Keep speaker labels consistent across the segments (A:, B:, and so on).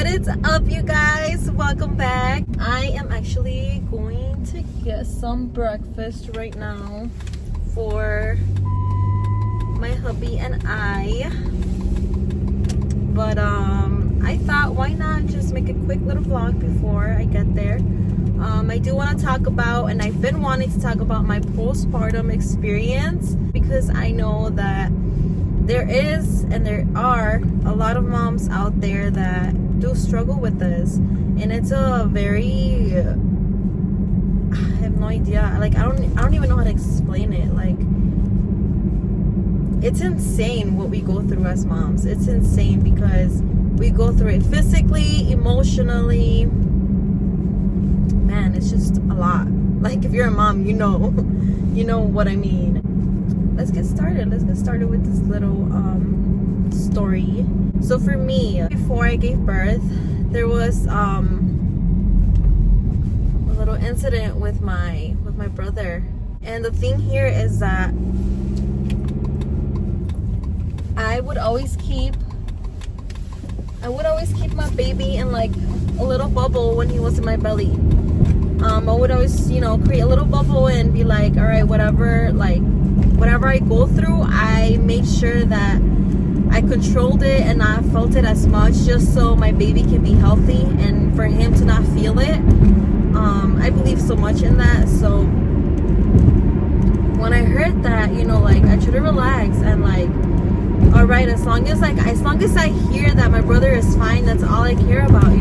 A: is up, you guys? Welcome back. I am actually going to get some breakfast right now for my hubby and I. But I thought, why not just make a quick little vlog before I get there. I do want to talk about, and I've been wanting to talk about my postpartum experience, because I know that there is and there are a lot of moms out there that do struggle with this, and it's a very, I have no idea, like I don't even know how to explain it. Like, it's insane what we go through as moms. It's insane because we go through it physically, emotionally. Man, it's just a lot. Like, if you're a mom, you know what I mean. Let's get started with this little story. So for me, before I gave birth, there was a little incident with my brother. And the thing here is that I would always keep my baby in like a little bubble when he was in my belly. I would always, create a little bubble and be like, all right, whatever I go through, I made sure that I controlled it and not felt it as much, just so my baby can be healthy and for him to not feel it. I believe so much in that. So when I heard that, I try to relax and all right, as long as I hear that my brother is fine, that's all I care about,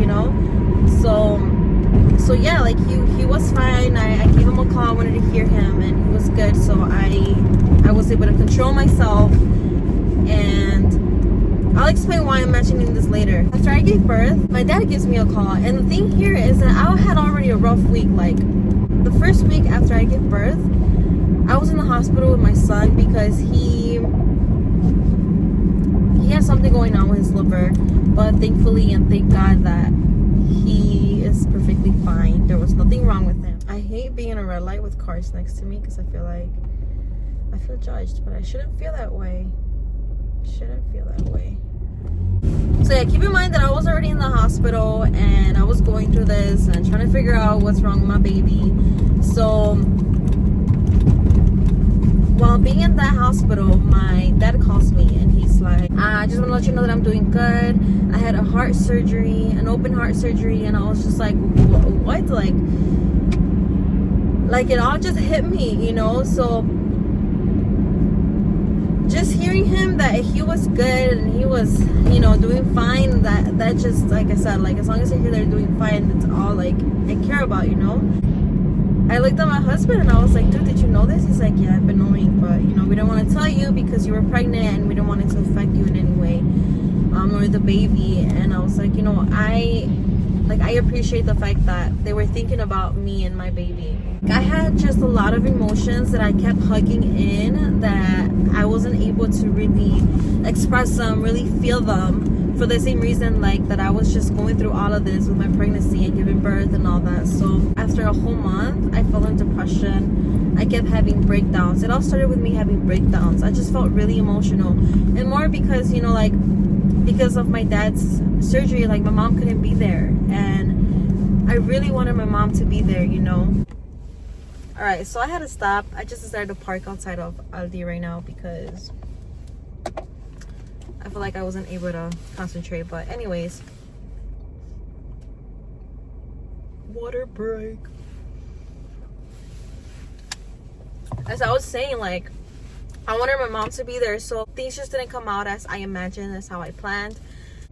A: So yeah, he was fine. I gave him a call, I wanted to hear him, and he was good. So I was able to control myself, and I'll explain why I'm mentioning this later. After I gave birth, my dad gives me a call, and the thing here is that I had already a rough week. Like, the first week after I gave birth, I was in the hospital with my son because he had something going on with his liver, but thankfully and thank God that he is perfectly fine. There was nothing wrong with him. I hate being in a red light with cars next to me because I feel judged, but I shouldn't feel that way. So yeah, keep in mind that I was already in the hospital and I was going through this and trying to figure out what's wrong with my baby. So while being in that hospital, my dad calls me and he's like, I just want to let you know that I'm doing good. I had a heart surgery, an open heart surgery, and I was just like, what? Like it all just hit me, So just hearing him that he was good and he was, doing fine, that just, like I said, as long as I hear they're doing fine, that's all I care about, I looked at my husband and I was like, dude, did you know this? He's like, yeah, I've been knowing, but we don't want to tell you because you were pregnant and we don't want it to affect you in any way, or the baby. And I was like, I appreciate the fact that they were thinking about me and my baby. I had just a lot of emotions that I kept hugging in that I wasn't able to really express them, really feel them, for the same reason that I was just going through all of this with my pregnancy and giving birth and all that. So after a whole month, I fell in depression. I kept having breakdowns. It all started with me having breakdowns. I just felt really emotional, and more because because of my dad's surgery, my mom couldn't be there, and I really wanted my mom to be there. All right, so I had to stop. I just decided to park outside of Aldi right now because I feel like I wasn't able to concentrate. But anyways, water break. As I was saying, I wanted my mom to be there, so things just didn't come out as I imagined, as how I planned.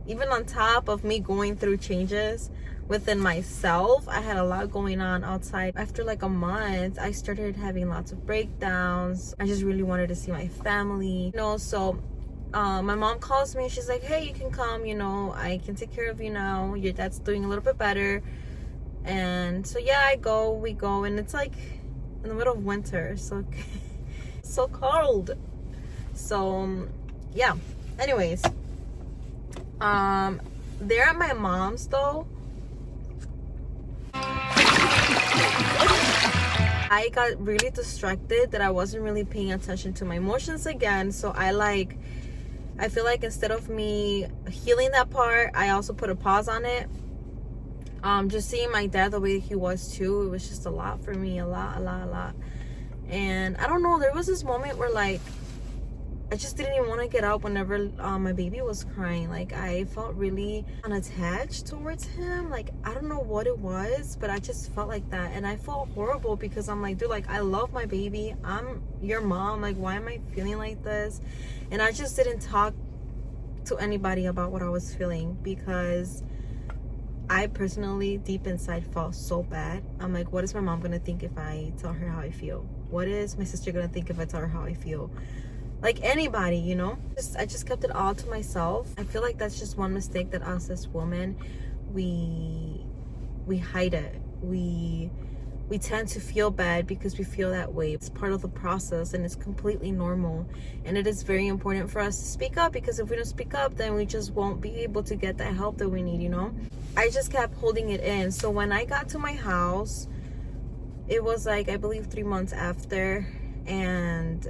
A: Even on top of me going through changes within myself, I had a lot going on outside. After a month, I started having lots of breakdowns. I just really wanted to see my family, So my mom calls me. She's like, hey, you can come, I can take care of you now. Your dad's doing a little bit better. And so yeah, we go, and it's in the middle of winter, so so cold. So yeah, anyways, there at my mom's though, I got really distracted that I wasn't really paying attention to my emotions again. So I I feel like instead of me healing that part, I also put a pause on it. Just seeing my dad the way he was too, it was just a lot for me, a lot. And I don't know, there was this moment where like I just didn't even want to get up whenever my baby was crying. Like I felt really unattached towards him. Like I don't know what it was, but I just felt like that. And I felt horrible because I'm like, dude, like I love my baby, I'm your mom, like why am I feeling like this? And I just didn't talk to anybody about what I was feeling because I personally deep inside felt so bad. I'm like, what is my mom gonna think if I tell her how I feel? What is my sister gonna think if I tell her how I feel? Like anybody, you know? I just kept it all to myself. I feel like that's just one mistake that us as women, we hide it. We tend to feel bad because we feel that way. It's part of the process and it's completely normal. And it is very important for us to speak up, because if we don't speak up, then we just won't be able to get that help that we need, you know? I just kept holding it in. So when I got to my house, it was like, I believe 3 months after, and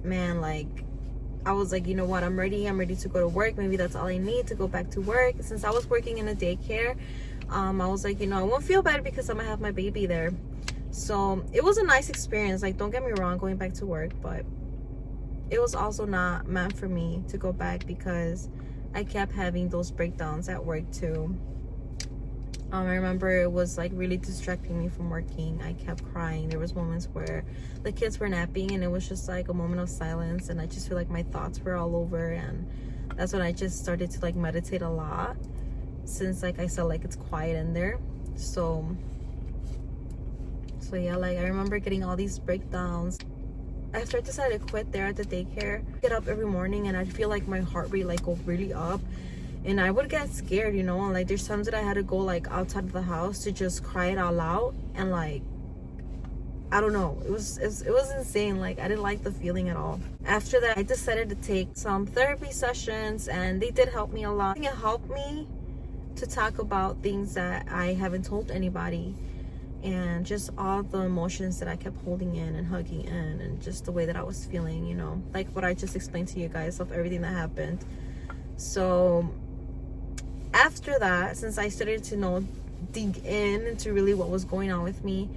A: man, like I was like, you know what, I'm ready to go to work. Maybe that's all I need to go back to work. Since I was working in a daycare, I was like, you know, I won't feel bad because I'm gonna have my baby there. So it was a nice experience, like don't get me wrong, going back to work, but it was also not meant for me to go back because I kept having those breakdowns at work too. I remember it was like really distracting me from working. I kept crying. There was moments where the kids were napping and it was just like a moment of silence, and I just feel like my thoughts were all over. And that's when I just started to like meditate a lot, since like I felt like it's quiet in there. So yeah, like I remember getting all these breakdowns. After I decided to quit there at the daycare, get up every morning and I'd feel like my heart rate like go really up. And I would get scared, you know, and like there's times that I had to go like outside of the house to just cry it out loud. And like, I don't know, it was insane. Like I didn't like the feeling at all. After that, I decided to take some therapy sessions, and they did help me a lot. I think it helped me to talk about things that I haven't told anybody, and just all the emotions that I kept holding in and hugging in, and just the way that I was feeling, you know, like what I just explained to you guys of everything that happened. So after that, since I started to dig into really what was going on with me,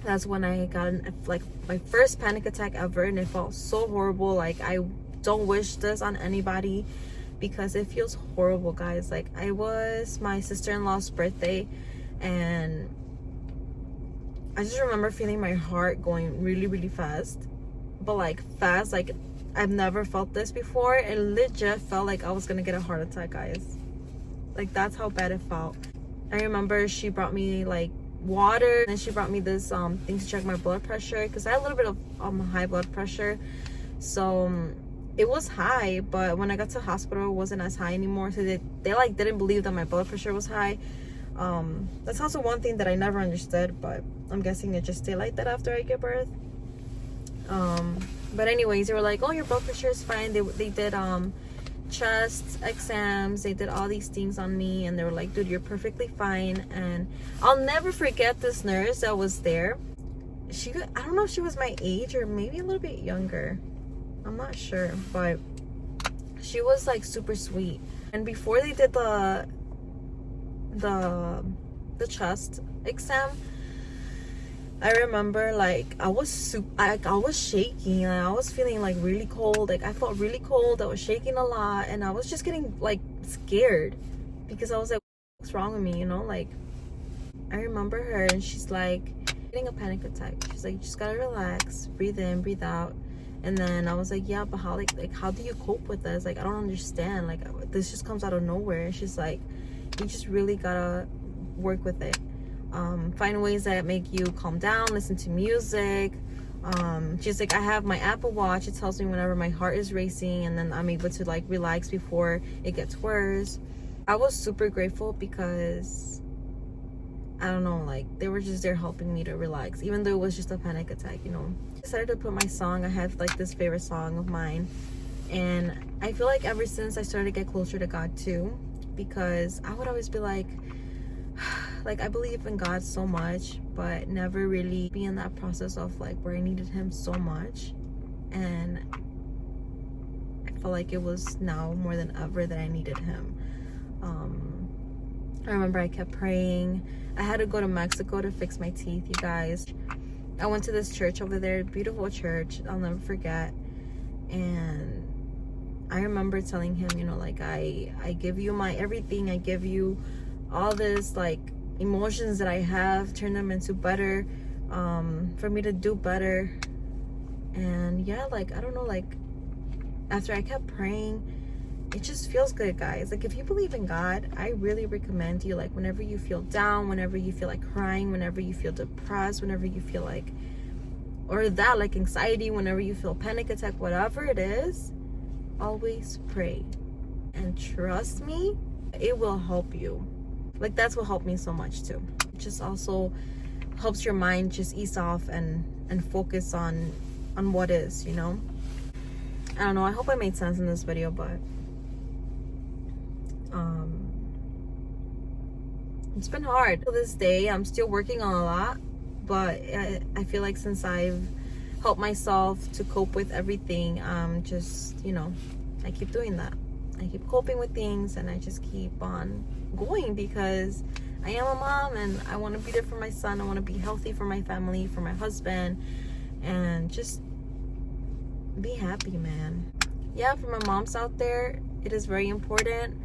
A: that's when I got like my first panic attack ever, and it felt so horrible. Like I don't wish this on anybody because it feels horrible, guys. Like I was my sister-in-law's birthday, and I just remember feeling my heart going really fast, but like fast, like I've never felt this before. It legit felt like I was gonna get a heart attack, guys. Like that's how bad it felt. I remember she brought me like water, and she brought me this thing to check my blood pressure, because I had a little bit of high blood pressure. So it was high, but when I got to the hospital it wasn't as high anymore. So they like didn't believe that my blood pressure was high. That's also one thing that I never understood, but I'm guessing it just stayed like that after I give birth. But anyways, they were like, oh, your blood pressure is fine. They did chest exams, they did all these things on me, and they were like, dude, you're perfectly fine. And I'll never forget this nurse that was there. I don't know if she was my age or maybe a little bit younger, I'm not sure, but she was like super sweet. And before they did the chest exam, I remember like I was shaking, and I was feeling like really cold. Like I felt really cold. I was shaking a lot, and I was just getting like scared because I was like, what's wrong with me, you know? Like I remember her, and she's like, getting a panic attack. She's like, you just gotta relax, breathe in, breathe out. And then I was like, yeah, but how like how do you cope with this? Like I don't understand. Like this just comes out of nowhere. And she's like, you just really gotta work with it. Find ways that make you calm down, listen to music. She's like, I have my Apple Watch, it tells me whenever my heart is racing, and then I'm able to like relax before it gets worse. I was super grateful because I don't know, like they were just there helping me to relax, even though it was just a panic attack, you know. I decided to put my song. I have like this favorite song of mine, and I feel like ever since I started to get closer to God too, because I would always be like I believe in God so much, but never really be in that process of like where I needed him so much. And I felt like it was now more than ever that I needed him. I remember I kept praying. I had to go to Mexico to fix my teeth, you guys. I went to this church over there, beautiful church, I'll never forget. And I remember telling him, you know, like, I give you my everything. I give you all this, like, emotions that I have, turn them into better, for me to do better. And yeah, like, I don't know, like, after I kept praying, it just feels good, guys. Like, if you believe in God, I really recommend you, like, whenever you feel down, whenever you feel like crying, whenever you feel depressed, whenever you feel like, or that, like, anxiety, whenever you feel panic attack, whatever it is, always pray. And trust me, it will help you. Like, that's what helped me so much too. It just also helps your mind just ease off and focus on what is, you know. I don't know, I hope I made sense in this video, but it's been hard. To this day, I'm still working on a lot, but I feel like since I've helped myself to cope with everything, just, you know, I keep doing that. I keep coping with things, and I just keep on going, because I am a mom and I want to be there for my son. I want to be healthy for my family, for my husband, and just be happy, man. Yeah, for my moms out there, it is very important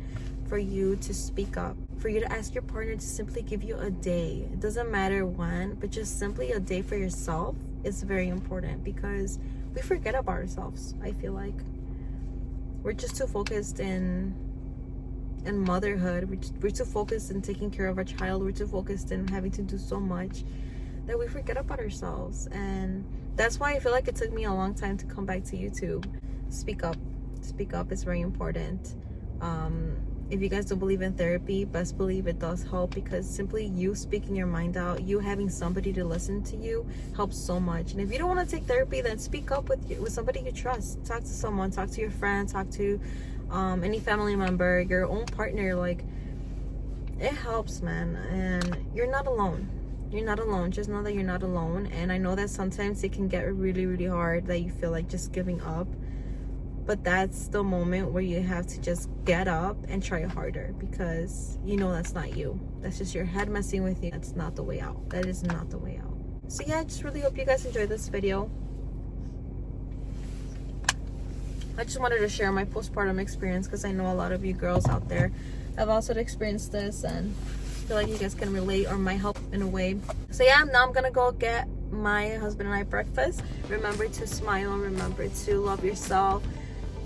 A: for you to speak up, for you to ask your partner to simply give you a day. It doesn't matter when, but just simply a day for yourself is very important, because we forget about ourselves. I feel like we're just too focused in motherhood. We're too focused in taking care of our child. We're too focused in having to do so much that we forget about ourselves. And that's why I feel like it took me a long time to come back to YouTube. Speak up is very important. If you guys don't believe in therapy, best believe it does help, because simply you speaking your mind out, you having somebody to listen to you, helps so much. And if you don't want to take therapy, then speak up with somebody you trust. Talk to someone, talk to your friend, talk to any family member, your own partner. Like, it helps, man. And you're not alone. You're not alone. Just know that you're not alone. And I know that sometimes it can get really, really hard, that you feel like just giving up. But that's the moment where you have to just get up and try harder, because you know that's not you. That's just your head messing with you. That's not the way out. That is not the way out. So yeah, I just really hope you guys enjoyed this video. I just wanted to share my postpartum experience, because I know a lot of you girls out there have also experienced this, and I feel like you guys can relate or might help in a way. So yeah, now I'm gonna go get my husband and I breakfast. Remember to smile. Remember to love yourself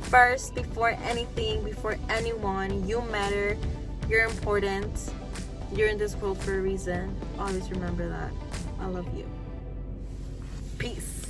A: first, before anything, before anyone. You matter. You're important. You're in this world for a reason. Always remember that. I love you. Peace.